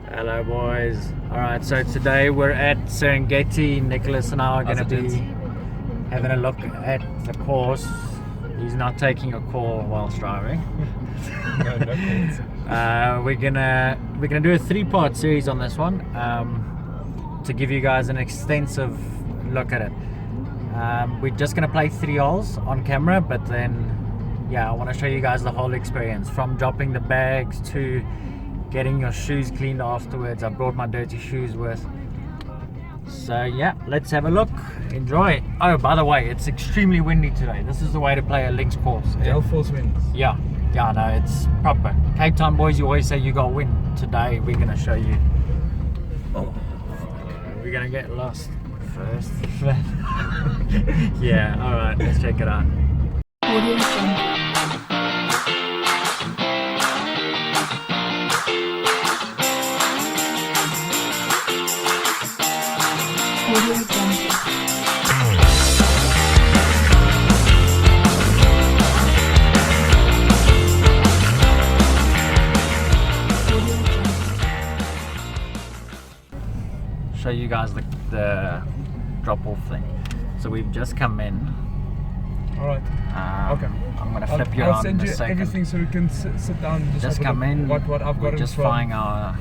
Hello boys. Alright, so today we're at Serengeti. Nicholas and I are going to be having a look at the course. He's not taking a call whilst driving. No calls. We're gonna do a 3-part series on this one to give you guys an extensive look at it. We're just gonna play 3 holes on camera, but then I want to show you guys the whole experience, from dropping the bags to getting your shoes cleaned afterwards. I brought my dirty shoes with. So yeah, let's have a look. Enjoy. Oh, by the way, it's extremely windy today. This is the way to play a links course. Gale force winds. Yeah, no, it's proper. Cape Town boys, you always say you got wind. Today we're gonna show you. Oh, we're gonna get lost first. Yeah, alright, let's check it out. Show you guys the drop-off thing. So we've just come in. All right. Okay. I'm gonna flip you I'll on send in you a second. everything so we can sit down. And just come in. What I've We're got just finding our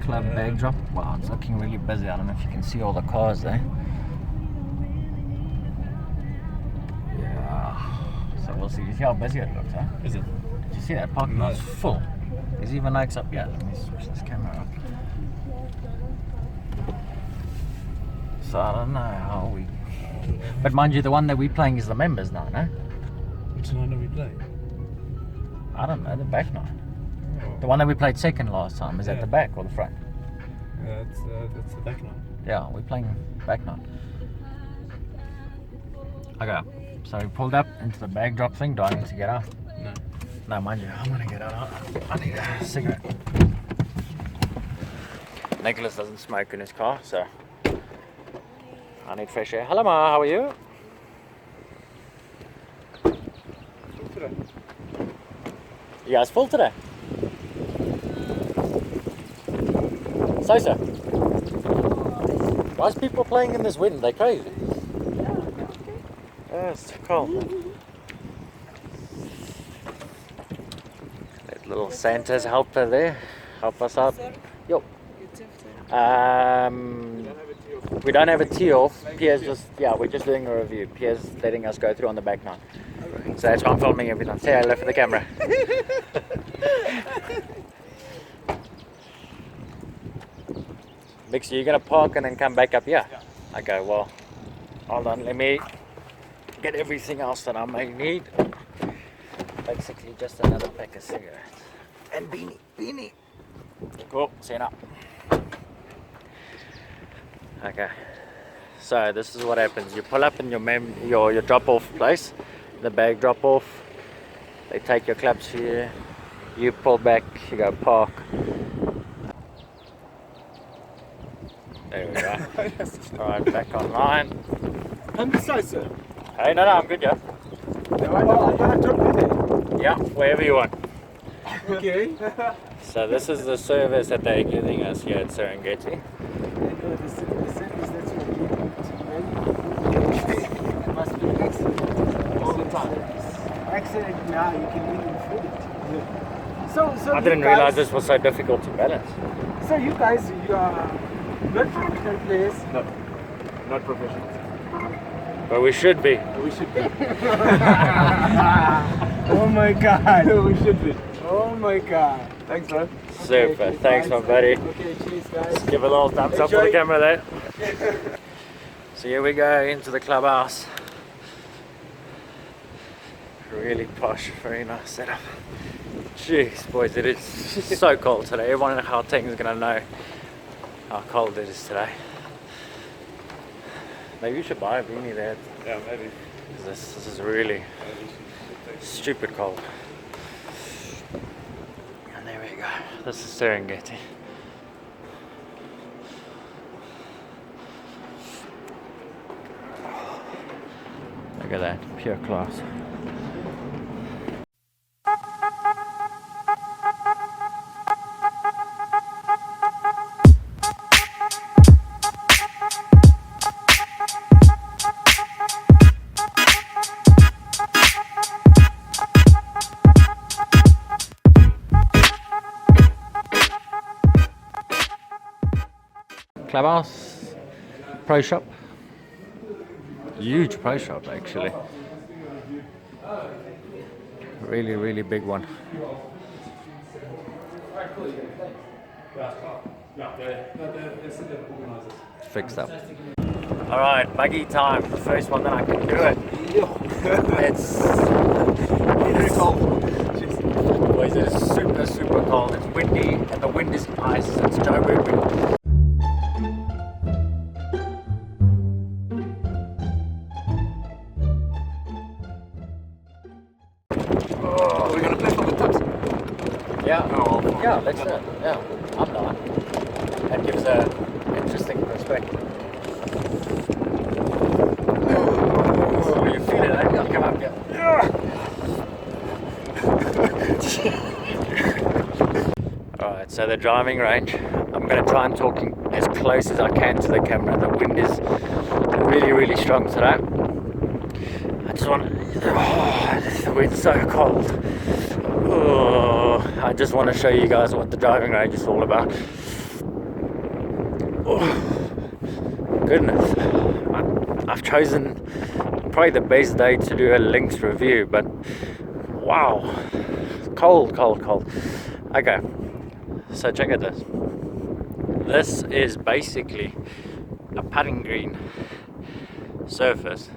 club the bag drop. Wow, it's looking really busy. I don't know if you can see all the cars there. Yeah. So we'll see. You see how busy it looks, huh? Is it? Did you see that parking lot's full? There's even lights up here. Let me switch this camera up. So I don't know how we. But mind you, the one that we're playing is the members now, no? Which one are we playing? I don't know, the back now. Oh. The one that we played second last time, is that the back or the front? That's the back now. Yeah, we're playing back now. Okay, so we pulled up into the bag drop thing. Do I need to get out? No. No, mind you, I'm gonna get out. I need a cigarette. Nicholas doesn't smoke in his car, so I need fresh air. Hello Ma, how are you? You guys full today? So. Why is people playing in this wind? They're crazy. Oh, it's too cold. That little Santa's helper there. Help us out. Yo. We don't have a tee off. Pierre's we're just doing a review. Pierre's letting us go through on the back now. Right. So that's why I'm filming everything. Say hello for the camera. Mixer, you're gonna park and then come back up here? Yeah. Okay, well, hold on, let me get everything else that I may need. Basically just another pack of cigarettes. And beanie. Cool, see you now. Okay, so this is what happens. You pull up in your drop-off place, the bag drop-off. They take your clubs here. You pull back. You go park. There we go. All right, back online. I'm decisive. Hey, no, I'm good, yeah. Yeah, wherever you want. Okay. So this is the service that they're giving us here at Serengeti. Must be excellent all the time. Excellent now, you can even feel it. So I didn't realize this was so difficult to balance. So you guys, you are not professional players. No, not professional. But we should be. We should be. Oh my God. We should be. Oh my God. Thanks, bro. Super. Okay, Thanks, my buddy. Okay, cheers, guys. Give a little thumbs up for the camera there. So here we go into the clubhouse. Really posh, very nice setup. Jeez, boys, it is so cold today. Everyone in Gauteng is gonna know how cold it is today. Maybe you should buy a beanie there. Yeah, maybe. This is really stupid cold. And there we go. This is Serengeti. Look at that, pure class. Clubhouse Pro Shop. Huge Pro Shop actually. Really, really big one. Fixed up. Alright, buggy time. First one that I can do it. It's Very cold. boys, it is super, super cold. It's windy and the wind is ice. It's Jurie wind. Oh, we're gonna play for the tips. Yeah, Oh, yeah, let's do it. Yeah, I'm down. That gives a interesting perspective. Oh, you feel it, eh? You come up here. Alright, so the driving range. I'm going to try and talk as close as I can to the camera. The wind is really, really strong today. I just want to... Oh, the wind's so cold. Oh, I just want to show you guys what the driving range is all about. Oh, goodness. I've chosen probably the best day to do a links review, but wow, cold, cold, cold. Okay, so check out this. This is basically a putting green surface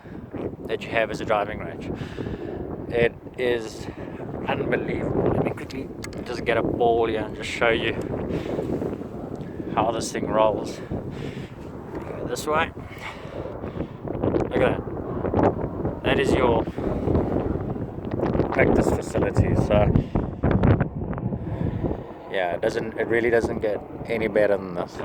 that you have as a driving range. It is unbelievable. Let me quickly just get a ball here and just show you how this thing rolls. Go this way. Look at that. That is your practice facility. So yeah, it really doesn't get any better than this.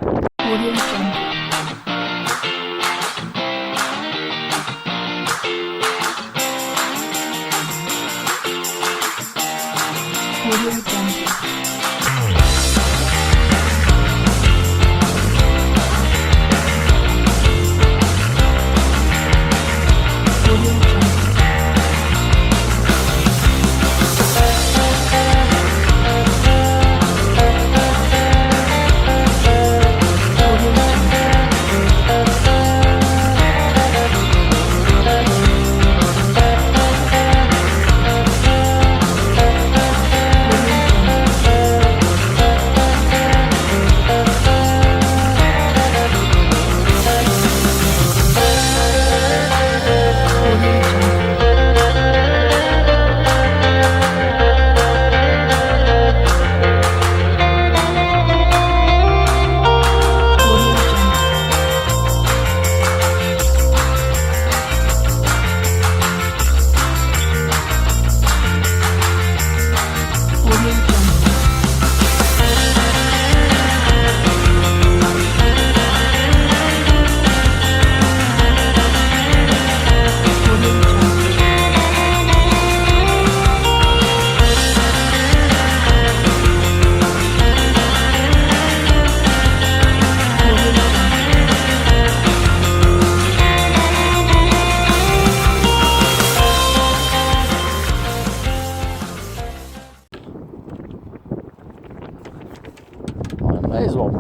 May as well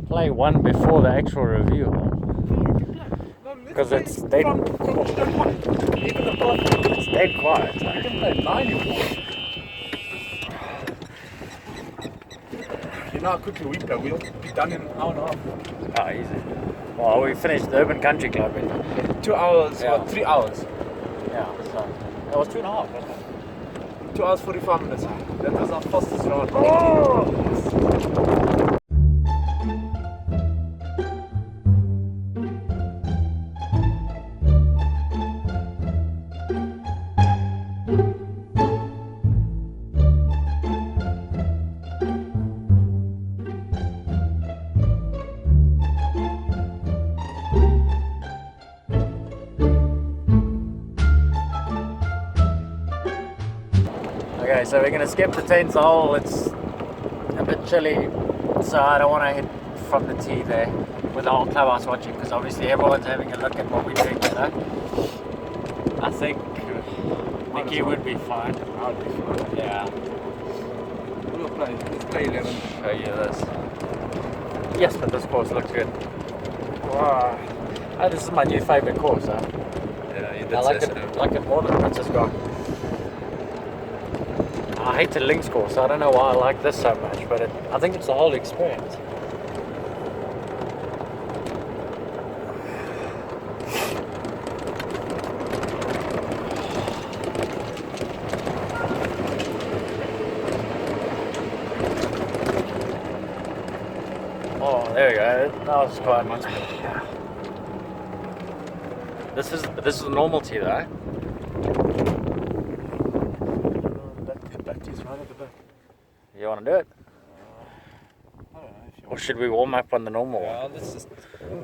play one before the actual review hole. Because it's dead. Even the ball, It's dead quiet. you can play 9 if you want. You know how quickly we play, we'll be done in an hour and a half. Ah, easy. Well, we finished the Urban Country Club in 2 hours, Yeah. or 3 hours. yeah, so it was 2.5, wasn't it? 2 hours 45 minutes. That was our fastest round. Okay, so we're going to skip the 10th hole. It's a bit chilly, so I don't want to hit from the tee there with the whole clubhouse watching, because obviously everyone's having a look at what we're doing today. I think Mickey would be fine. I'll be fine. Yeah. We'll play. Let's play 11. Show you this. Yes, but this course looks good. Wow. Oh, this is my new favorite course. Huh? Yeah, you did I like it more than Princess Rock. I hate the links course. I don't know why I like this so much, but I think it's the whole experience. Oh, there we go. That was quite much better. This is the normality though. That is right at the back. You want to do it? I don't know if you Or want. should we warm up on the normal one? Yeah,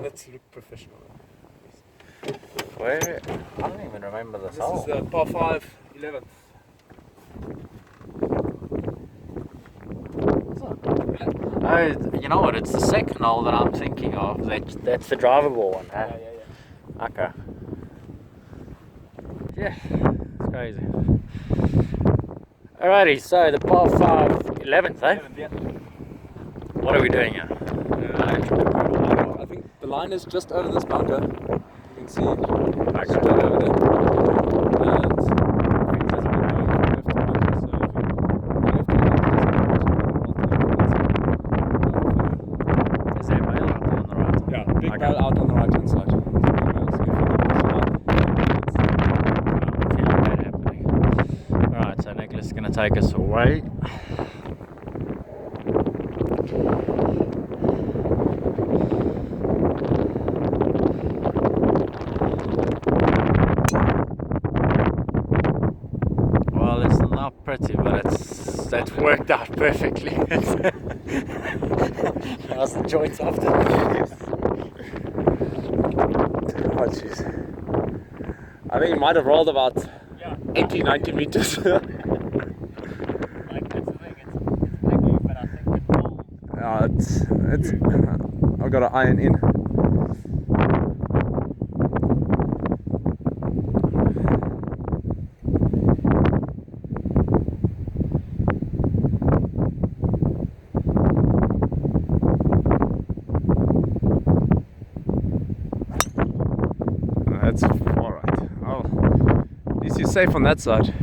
let's look professional. Where? I don't even remember this This hole. is the par 5, 11th. Oh, you know what? It's the second hole that I'm thinking of. That's the drivable one. Huh? Yeah. Okay. Yeah, it's crazy. Alrighty, so the par 5, 11th, eh? 11th, yeah. What are we doing here? I think the line is just over this bunker. You can see Okay. straight over there. And I think there's a bit going from left to right. So if you left Is there a bail out there on the right? yeah, big Okay. bale out on the right hand side. So if you Feeling that happening. Alright, so Nicholas is going to take us away. Well, it's not pretty, but that's worked out perfectly. How's the joints after? Oh jeez. I think it might have rolled about 80, 90 meters. Like, that's the thing, it's ugly, but I think it will. it's I've got to iron in. That's alright. Oh, at least you're safe on that side.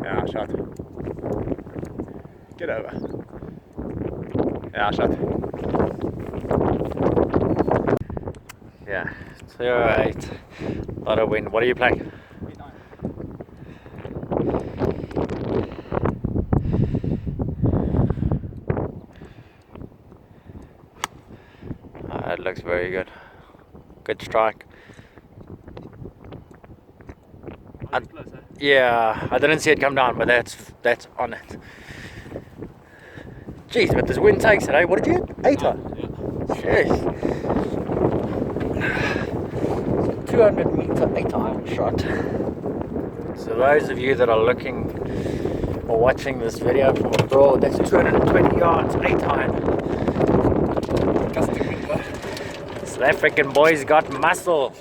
Ja, shot. Get over. Ja, shot. Yeah, 208. Lot of wind. What are you playing? It looks very good. Good strike. Yeah, I didn't see it come down, but that's on it. Jeez, but this wind takes it, eh? What did you hit? 8 on? Jeez. 200 meter 8 iron shot. So those of you that are looking or watching this video from abroad, that's 220 yards, 8 iron. South African boys got muscle.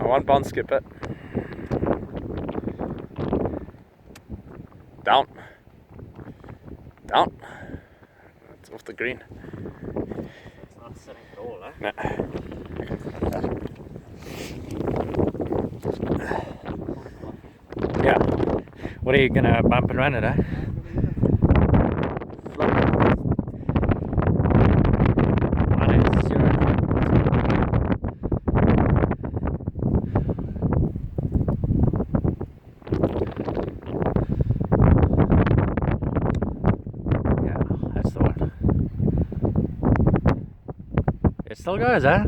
One bounce, skip it. Down. Down. It's off the green. It's not sitting at all, eh? Nah. Yeah. What are you gonna bump and run it, eh? Still goes, huh?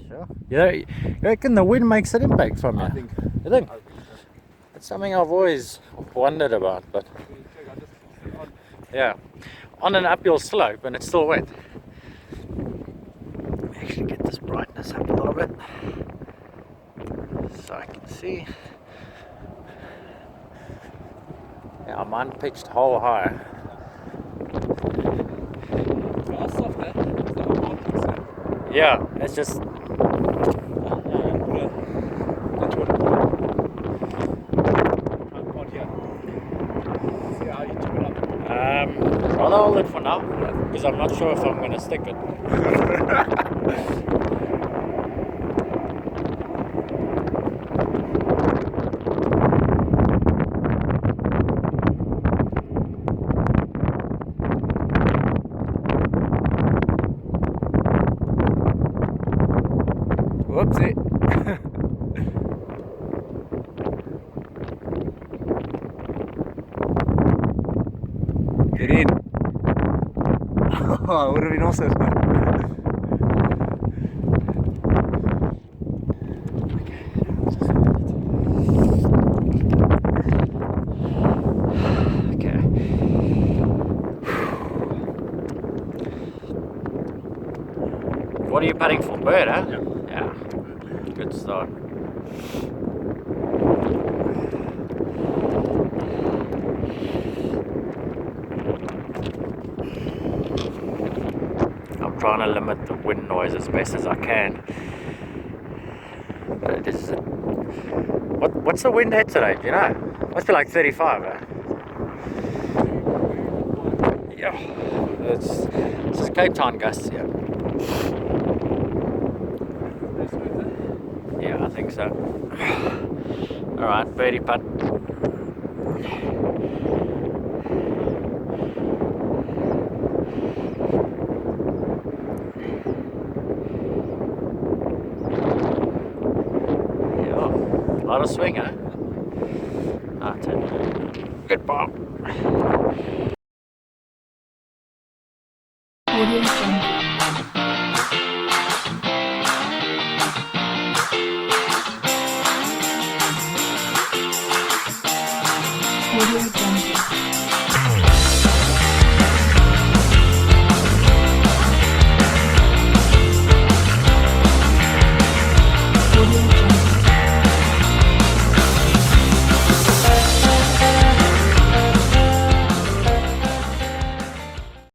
Sure. You reckon the wind makes an impact from you? I think. You think? It's something I've always wondered about, but yeah, on an uphill slope and it's still wet. Let me actually get this brightness up a little bit so I can see. Yeah, mine pitched whole high. Yeah, it's just. I'll hold it for now because I'm not sure if I'm going to stick it. Whoopsie. Get in. Oh, it would have been awesome. Okay. What are you putting for? Bird, huh? Yeah. Good start. I'm trying to limit the wind noise as best as I can. But it is. What's the wind at today? Do you know? Must be like 35, eh? Yeah. It's just Cape Town gusts, yeah. Yeah, I think so. Alright, birdie putt. Yeah, a lot of swing, eh? That's it. Good ball. Audio Jungle. Audio Jungle. Audio Jungle.